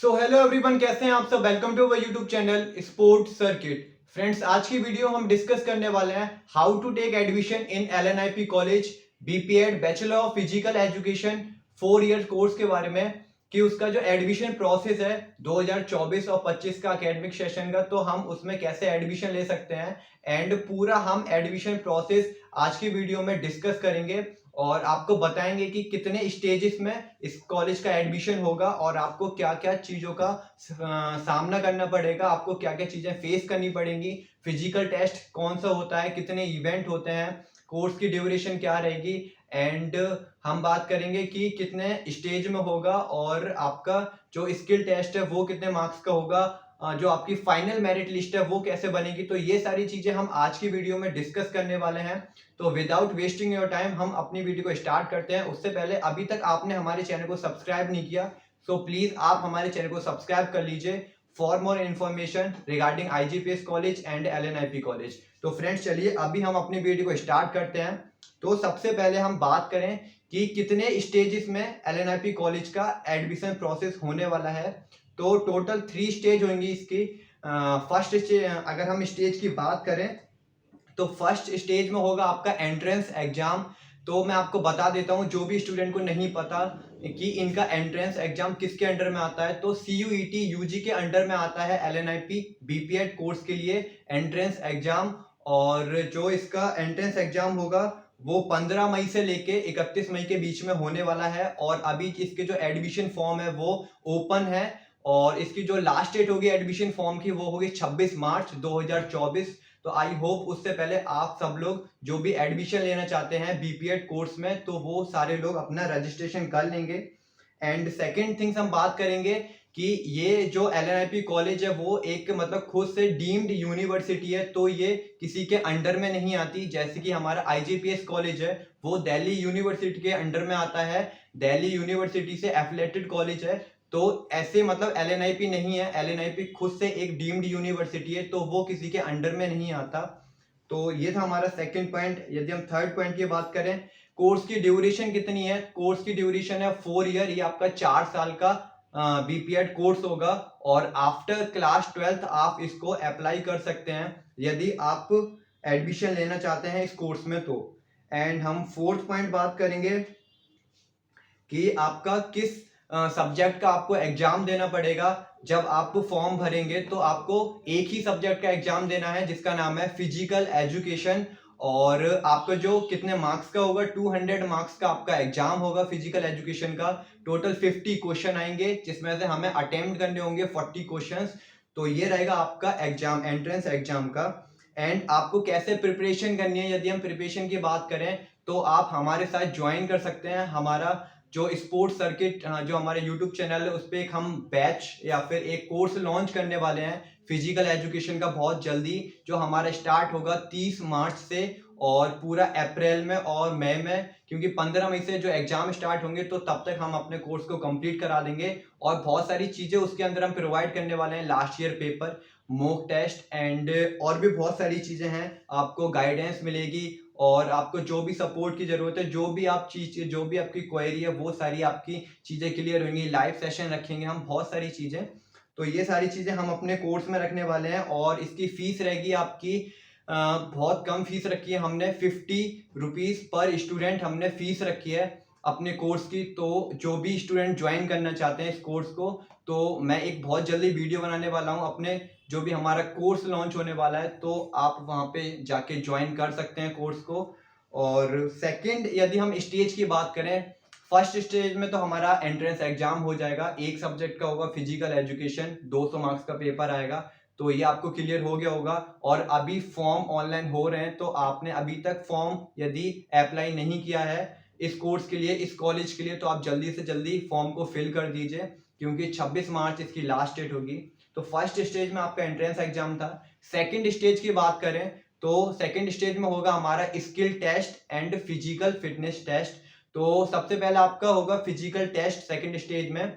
So hello everyone, कैसे हैं आप सब। Welcome to our YouTube channel sport circuit. Friends, आज की वीडियो हम डिस्कस करने वाले हैं how to take admission in LNIP college BPEd bachelor of physical education 4 year course के बारे में कि उसका जो एडमिशन प्रोसेस है 2024 और 25 का एकेडमिक सेशन का, तो हम उसमें कैसे एडमिशन ले सकते हैं एंड पूरा हम एडमिशन प्रोसेस आज की वीडियो में डिस्कस करेंगे और आपको बताएंगे कि कितने स्टेजेस में इस कॉलेज का एडमिशन होगा और आपको क्या क्या चीज़ों का सामना करना पड़ेगा, आपको क्या क्या चीज़ें फेस करनी पड़ेंगी, फिजिकल टेस्ट कौन सा होता है, कितने इवेंट होते हैं, कोर्स की ड्यूरेशन क्या रहेगी एंड हम बात करेंगे कि कितने स्टेज में होगा और आपका जो स्किल टेस्ट है वो कितने मार्क्स का होगा, जो आपकी फाइनल मेरिट लिस्ट है वो कैसे बनेगी। तो ये सारी चीज़ें हम आज की वीडियो में डिस्कस करने वाले हैं। तो विदाउट वेस्टिंग योर टाइम हम अपनी वीडियो को स्टार्ट करते हैं। उससे पहले अभी तक आपने हमारे चैनल को सब्सक्राइब नहीं किया, सो प्लीज आप हमारे चैनल को सब्सक्राइब कर लीजिए for more information regarding IGPS college and LNIP college. तो फ्रेंड्स, चलिए अभी हम अपनी वीडियो को स्टार्ट करते हैं। तो सबसे पहले हम बात करें कि कितने स्टेजेस में एलएनआईपी कॉलेज का एडमिशन प्रोसेस होने वाला है। तो टोटल 3 स्टेज होंगी इसकी। फर्स्ट स्टेज, अगर हम स्टेज की बात करें तो फर्स्ट स्टेज में होगा आपका एंट्रेंस एग्जाम। तो मैं आपको बता देता हूं, जो भी स्टूडेंट को नहीं पता कि इनका एंट्रेंस एग्जाम किसके अंडर में आता है, तो सीयूईटी यूजी के अंडर में आता है एलएनआईपी बीपीएड कोर्स के लिए एंट्रेंस एग्जाम। और जो इसका एंट्रेंस एग्जाम होगा वो 15 मई से लेके 31 मई के बीच में होने वाला है। और अभी इसके जो एडमिशन फॉर्म है वो ओपन है और इसकी जो लास्ट डेट होगी एडमिशन फॉर्म की वो होगी 26 मार्च 2024। तो आई होप उससे पहले आप सब लोग जो भी एडमिशन लेना चाहते हैं बीपीएड कोर्स में तो वो सारे लोग अपना रजिस्ट्रेशन कर लेंगे। एंड सेकेंड थिंग्स हम बात करेंगे कि ये जो एलएनआईपी कॉलेज है वो एक मतलब खुद से डीम्ड यूनिवर्सिटी है, तो ये किसी के अंडर में नहीं आती। जैसे कि हमारा आईजीपीएस कॉलेज है वो दिल्ली यूनिवर्सिटी के अंडर में आता है, दिल्ली यूनिवर्सिटी से एफिलेटेड कॉलेज है। तो ऐसे मतलब एलएनआईपी नहीं है, एलएनआईपी खुद से एक डीम्ड यूनिवर्सिटी है, तो वो किसी के अंडर में नहीं आता। तो ये था हमारा सेकंड पॉइंट। यदि हम थर्ड पॉइंट की बात करें, कोर्स की ड्यूरेशन कितनी है, कोर्स की ड्यूरेशन है 4 ईयर। ये आपका 4 साल का बीपीएड कोर्स होगा और आफ्टर क्लास 12th आप इसको अप्लाई कर सकते हैं यदि आप एडमिशन लेना चाहते हैं इस कोर्स में तो। एंड हम फोर्थ पॉइंट बात करेंगे कि आपका किस सब्जेक्ट का आपको एग्जाम देना पड़ेगा। जब आप फॉर्म भरेंगे तो आपको एक ही सब्जेक्ट का एग्जाम देना है जिसका नाम है फिजिकल एजुकेशन। और आपका जो कितने मार्क्स का होगा, 200 मार्क्स का आपका एग्जाम होगा फिजिकल एजुकेशन का। टोटल 50 क्वेश्चन आएंगे जिसमें से हमें अटेम्प्ट करने होंगे 40 क्वेश्चंस। तो ये रहेगा आपका एग्जाम, एंट्रेंस एग्जाम का। एंड आपको कैसे प्रिपरेशन करनी है, यदि हम प्रिपरेशन की बात करें तो आप हमारे साथ ज्वाइन कर सकते हैं। हमारा जो स्पोर्ट्स सर्किट जो हमारे यूट्यूब चैनल है उस पर एक हम बैच या फिर एक कोर्स लॉन्च करने वाले हैं फिजिकल एजुकेशन का बहुत जल्दी, जो हमारा स्टार्ट होगा 30 मार्च से और पूरा अप्रैल में और मई में, क्योंकि 15 मई से जो एग्जाम स्टार्ट होंगे तो तब तक हम अपने कोर्स को कंप्लीट करा देंगे। और बहुत सारी चीज़ें उसके अंदर हम प्रोवाइड करने वाले हैं, last year paper, mock test and और भी बहुत सारी चीज़ें हैं। आपको गाइडेंस मिलेगी और आपको जो भी सपोर्ट की जरूरत है, जो भी आप चीज, जो भी आपकी क्वेरी है वो सारी आपकी चीजें क्लियर होंगी। लाइव सेशन रखेंगे हम, बहुत सारी चीजें। तो ये सारी चीजें हम अपने कोर्स में रखने वाले हैं और इसकी फीस रहेगी आपकी बहुत कम फीस रखी है हमने, 50 रुपीज पर स्टूडेंट हमने फीस रखी है अपने कोर्स की। तो जो भी स्टूडेंट ज्वाइन करना चाहते हैं इस कोर्स को, तो मैं एक बहुत जल्दी वीडियो बनाने वाला हूँ अपने जो भी हमारा कोर्स लॉन्च होने वाला है, तो आप वहाँ पे जाके ज्वाइन कर सकते हैं कोर्स को। और सेकंड, यदि हम स्टेज की बात करें, फर्स्ट स्टेज में तो हमारा एंट्रेंस एग्जाम हो जाएगा, एक सब्जेक्ट का होगा फिजिकल एजुकेशन, 200 मार्क्स का पेपर आएगा। तो ये आपको क्लियर हो गया होगा। और अभी फॉर्म ऑनलाइन हो रहे हैं, तो आपने अभी तक फॉर्म यदि अप्लाई नहीं किया है इस कोर्स के लिए, इस कॉलेज के लिए, तो आप जल्दी से जल्दी फॉर्म को फिल कर दीजिए क्योंकि 26 मार्च इसकी लास्ट डेट होगी। तो फर्स्ट स्टेज में आपका एंट्रेंस एग्जाम था। सेकंड स्टेज की बात करें तो सेकंड स्टेज में होगा हमारा skill test and physical fitness test. तो सबसे पहले आपका होगा फिजिकल टेस्ट सेकंड स्टेज में,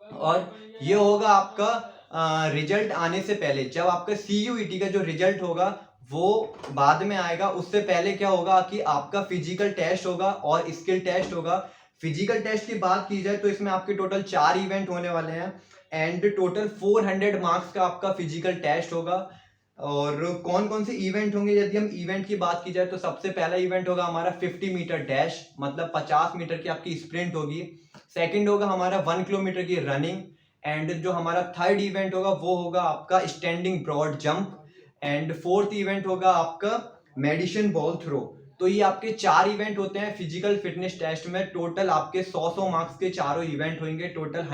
और ये होगा आपका रिजल्ट आने से पहले। जब आपका सीयूईटी का जो रिजल्ट होगा वो बाद में आएगा, उससे पहले क्या होगा कि आपका फिजिकल टेस्ट होगा और स्किल टेस्ट होगा। फिजिकल टेस्ट की बात की जाए तो इसमें आपके टोटल 4 इवेंट होने वाले हैं। एंड टोटल 400 मार्क्स का आपका फिजिकल टेस्ट होगा। और कौन कौन से इवेंट होंगे, यदि हम इवेंट की बात की जाए तो सबसे पहला इवेंट होगा हमारा 50 मीटर डैश, मतलब 50 मीटर की आपकी स्प्रिंट होगी। सेकंड होगा हमारा 1 किलोमीटर की रनिंग। एंड जो हमारा थर्ड इवेंट होगा वो होगा आपका standing broad jump. And fourth event होगा आपका मेडिसिन बॉल थ्रो। तो ये आपके 4 इवेंट होते हैं फिजिकल फिटनेस टेस्ट में। टोटल आपके 100 मार्क्स के चारों इवेंट होंगे। टोटल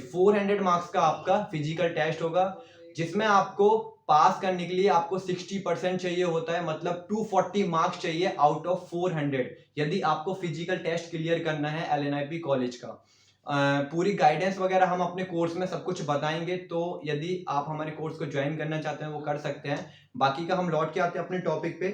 400 मार्क्स का आपका फिजिकल टेस्ट होगा, जिसमें आपको पास करने के लिए आपको 60% चाहिए होता है, मतलब 240 मार्क्स चाहिए आउट ऑफ 400 यदि आपको फिजिकल टेस्ट क्लियर करना है एलएनआईपी कॉलेज का। पूरी गाइडेंस वगैरह हम अपने कोर्स में सब कुछ बताएंगे, तो यदि आप हमारे कोर्स को ज्वाइन करना चाहते हैं वो कर सकते हैं। बाकी का हम लौट के आते हैं अपने टॉपिक पे।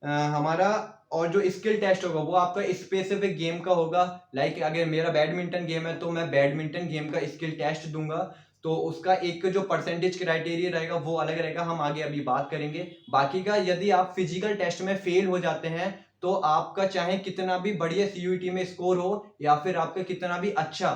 हमारा और जो स्किल टेस्ट होगा वो आपका स्पेसिफिक गेम का होगा। लाइक अगर मेरा बैडमिंटन गेम है तो मैं बैडमिंटन गेम का स्किल टेस्ट दूंगा, तो उसका एक जो परसेंटेज क्राइटेरिया रहेगा वो अलग रहेगा, हम आगे अभी बात करेंगे। बाकी का यदि आप फिजिकल टेस्ट में फेल हो जाते हैं तो आपका चाहे कितना भी बढ़िया सीयूईटी में स्कोर हो या फिर आपका कितना भी अच्छा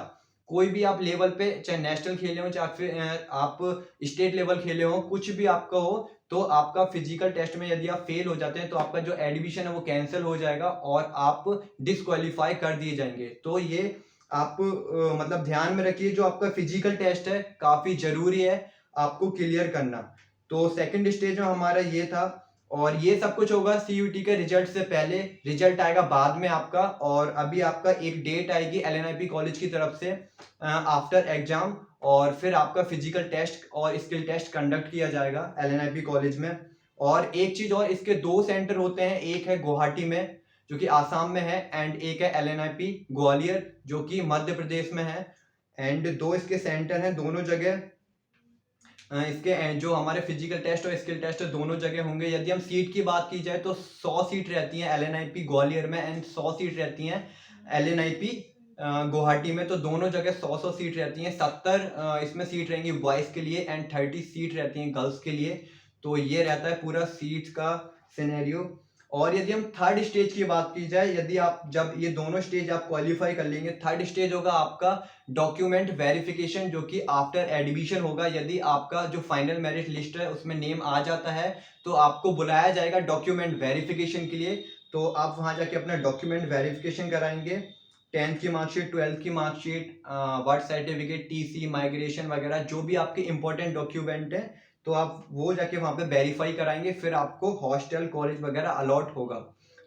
कोई भी आप लेवल पे, चाहे नेशनल खेले हो चाहे फिर आप स्टेट लेवल खेले हो, कुछ भी आपका हो, तो आपका फिजिकल टेस्ट में यदि आप फेल हो जाते हैं तो आपका जो एडमिशन है वो कैंसिल हो जाएगा और आप डिस्क्वालीफाई कर दिए जाएंगे। तो ये आप मतलब ध्यान में रखिए, जो आपका फिजिकल टेस्ट है काफी जरूरी है आपको क्लियर करना। तो सेकंड स्टेज में हमारा ये था, और ये सब कुछ होगा सीयूटी के रिजल्ट से पहले। रिजल्ट आएगा बाद में आपका, और अभी आपका एक डेट आएगी एलएनआईपी कॉलेज की तरफ से आफ्टर एग्जाम, और फिर आपका फिजिकल टेस्ट और स्किल टेस्ट कंडक्ट किया जाएगा एलएनआईपी कॉलेज में। और एक चीज और, इसके 2 सेंटर होते हैं, एक है गुवाहाटी में जो कि आसाम में है, एंड एक है एलएनआईपी ग्वालियर जो कि मध्य प्रदेश में है। एंड 2 इसके सेंटर हैं, दोनों जगह इसके जो हमारे फिजिकल टेस्ट और स्किल टेस्ट दोनों जगह होंगे। यदि हम सीट की बात की जाए तो 100 सीट रहती हैं एलएनआईपी ग्वालियर में, एंड 100 सीट रहती हैं एलएनआईपी गुवाहाटी में। तो दोनों जगह 100 सीट रहती हैं। 70 इसमें सीट रहेंगी बॉयज के लिए एंड 30 सीट रहती हैं गर्ल्स के लिए। तो ये रहता है पूरा सीट का सिनेरियो। और यदि हम थर्ड स्टेज की बात की जाए, यदि आप जब ये दोनों स्टेज आप क्वालिफाई कर लेंगे, थर्ड स्टेज होगा आपका डॉक्यूमेंट वेरिफिकेशन, जो कि आफ्टर एडमिशन होगा। यदि आपका जो फाइनल मेरिट लिस्ट है उसमें नेम आ जाता है तो आपको बुलाया जाएगा डॉक्यूमेंट वेरिफिकेशन के लिए। तो आप वहां जाके अपना डॉक्यूमेंट वेरिफिकेशन कराएंगे, 10th की मार्कशीट, 12th की marksheet, birth certificate, TC, migration वगैरह जो भी आपके इंपॉर्टेंट डॉक्यूमेंट है, तो आप वो जाके वहां पे वेरीफाई कराएंगे, फिर आपको हॉस्टल कॉलेज वगैरह अलॉट होगा।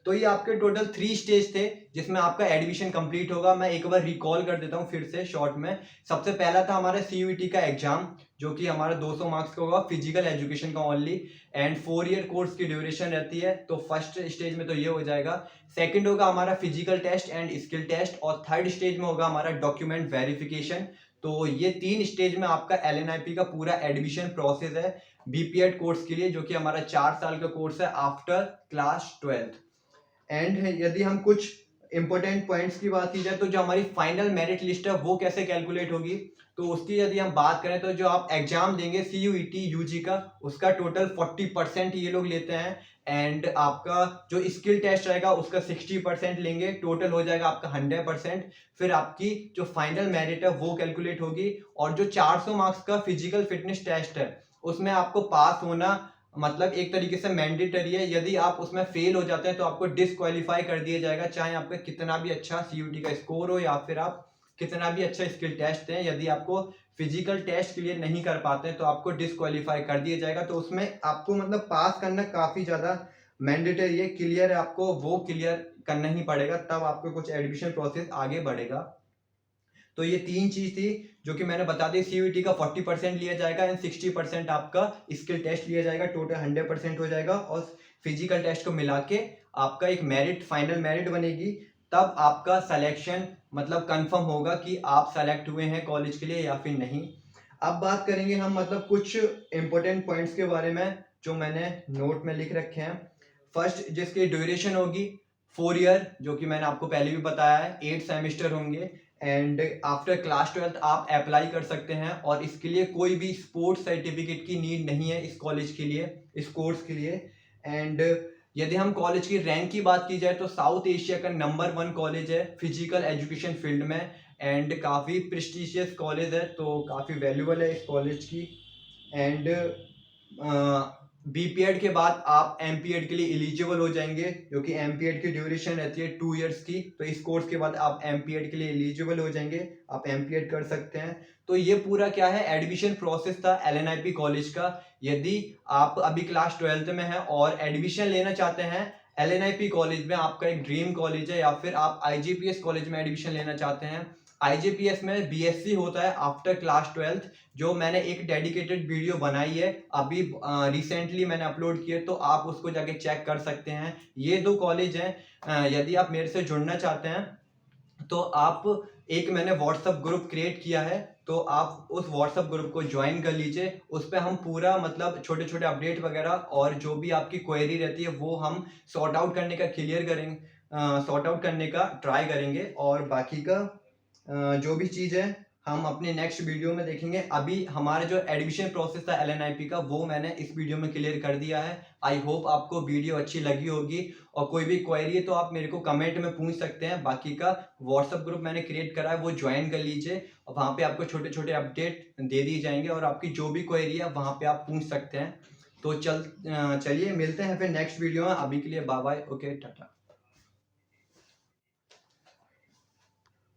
तो ये आपके टोटल 3 स्टेज थे जिसमें आपका एडमिशन कंप्लीट होगा। मैं एक बार रिकॉल कर देता हूँ फिर से शॉर्ट में। सबसे पहला था हमारा सीयूईटी का एग्जाम, जो कि हमारा 200 मार्क्स का होगा फिजिकल एजुकेशन का ओनली, एंड 4 ईयर कोर्स की ड्यूरेशन रहती है। तो फर्स्ट स्टेज में तो ये हो जाएगा। सेकंड होगा हमारा physical test and skill test, और थर्ड स्टेज में होगा हमारा डॉक्यूमेंट वेरिफिकेशन। तो ये 3 स्टेज में आपका एलएनआईपी का पूरा एडमिशन प्रोसेस है बीपीएड कोर्स के लिए, जो कि हमारा 4 साल का कोर्स है आफ्टर क्लास 12th। एंड यदि हम कुछ इंपॉर्टेंट पॉइंट्स की बात की जाए तो जो हमारी फाइनल मेरिट लिस्ट है वो कैसे कैलकुलेट होगी, तो उसकी यदि हम बात करें तो जो आप एग्जाम देंगे सीयूईटी यूजी का, उसका टोटल 40% ये लोग लेते हैं। एंड आपका जो स्किल टेस्ट रहेगा उसका 60% लेंगे, टोटल हो जाएगा आपका 100%। फिर आपकी जो फाइनल मेरिट है वो कैलकुलेट होगी, और जो 400 मार्क्स का फिजिकल फिटनेस टेस्ट है उसमें आपको पास होना मतलब एक तरीके से मैंडेटरी है। यदि आप उसमें फेल हो जाते हैं तो आपको डिस्क्वालीफाई कर दिया जाएगा, चाहे आपका कितना भी अच्छा सीयूटी का स्कोर हो या फिर आप कितना भी अच्छा स्किल टेस्ट दें। यदि आपको फिजिकल टेस्ट क्लियर नहीं कर पाते हैं तो आपको डिस्क्वालीफाई कर दिया जाएगा। तो उसमें आपको मतलब पास करना काफी ज्यादा मैंडेटरी है, क्लियर है, आपको वो क्लियर करना ही पड़ेगा, तब आपको कुछ एडमिशन प्रोसेस आगे बढ़ेगा। तो ये 3 चीज थी जो कि मैंने बता दी। सीयूईटी का 40% लिया जाएगा एंड 60% आपका स्किल टेस्ट लिया जाएगा, टोटल 100% हो जाएगा। और फिजिकल टेस्ट को मिला के आपका एक मेरिट, फाइनल मेरिट बनेगी, तब आपका सिलेक्शन मतलब कंफर्म होगा कि आप सेलेक्ट हुए हैं कॉलेज के लिए या फिर नहीं। अब बात करेंगे हम मतलब कुछ इंपॉर्टेंट पॉइंट्स के बारे में जो मैंने नोट में लिख रखे हैं। फर्स्ट, जिसकी ड्यूरेशन होगी 4 ईयर, जो कि मैंने आपको पहले भी बताया है, 8 सेमेस्टर होंगे। एंड आफ्टर क्लास 12th आप अप्लाई कर सकते हैं, और इसके लिए कोई भी स्पोर्ट्स सर्टिफिकेट की नीड नहीं है इस कॉलेज के लिए, इस कोर्स के लिए। एंड यदि हम कॉलेज की रैंक की बात की जाए तो साउथ एशिया का नंबर 1 कॉलेज है फिजिकल एजुकेशन फील्ड में। एंड काफ़ी प्रेस्टिजियस कॉलेज है, तो काफ़ी वैल्यूबल है इस कॉलेज की। एंड बीपीएड के बाद आप एमपीएड के लिए एलिजिबल हो जाएंगे, क्योंकि एमपीएड की ड्यूरेशन रहती है 2 इयर्स की। तो इस कोर्स के बाद आप एमपीएड के लिए एलिजिबल हो जाएंगे, आप एमपीएड कर सकते हैं। तो ये पूरा क्या है, एडमिशन प्रोसेस था एलएनआईपी कॉलेज का। यदि आप अभी क्लास 12th में हैं और एडमिशन लेना चाहते हैं एलएनआईपी कॉलेज में, आपका एक ड्रीम कॉलेज है, या फिर आप आईजीपीएस कॉलेज में एडमिशन लेना चाहते हैं। आईजीपीएस में बीएससी होता है आफ्टर क्लास 12th, जो मैंने एक डेडिकेटेड वीडियो बनाई है अभी रिसेंटली मैंने अपलोड किया, तो आप उसको जाके चेक कर सकते हैं। ये 2 कॉलेज हैं। यदि आप मेरे से जुड़ना चाहते हैं तो आप, एक मैंने व्हाट्सएप ग्रुप क्रिएट किया है, तो आप उस व्हाट्सएप ग्रुप को ज्वाइन कर लीजिए। उस पर हम पूरा मतलब छोटे छोटे अपडेट वगैरह और जो भी आपकी क्वेरी रहती है वो हम सॉर्ट आउट करने का क्लियर करेंगे, सॉर्ट आउट करने का ट्राई करेंगे। और बाकी का जो भी चीज़ है हम अपने नेक्स्ट वीडियो में देखेंगे। अभी हमारा जो एडमिशन प्रोसेस था एलएनआईपी का, वो मैंने इस वीडियो में क्लियर कर दिया है। आई होप आपको वीडियो अच्छी लगी होगी, और कोई भी क्वेरी है तो आप मेरे को कमेंट में पूछ सकते हैं। बाकी का व्हाट्सएप ग्रुप मैंने क्रिएट करा है, वो ज्वाइन कर लीजिए, और वहाँ पे आपको छोटे छोटे अपडेट दे दिए जाएंगे, और आपकी जो भी क्वेरी है वहाँ पे आप पूछ सकते हैं। तो चलिए मिलते हैं फिर नेक्स्ट वीडियो में। अभी के लिए बाय बाय, ओके, टाटा।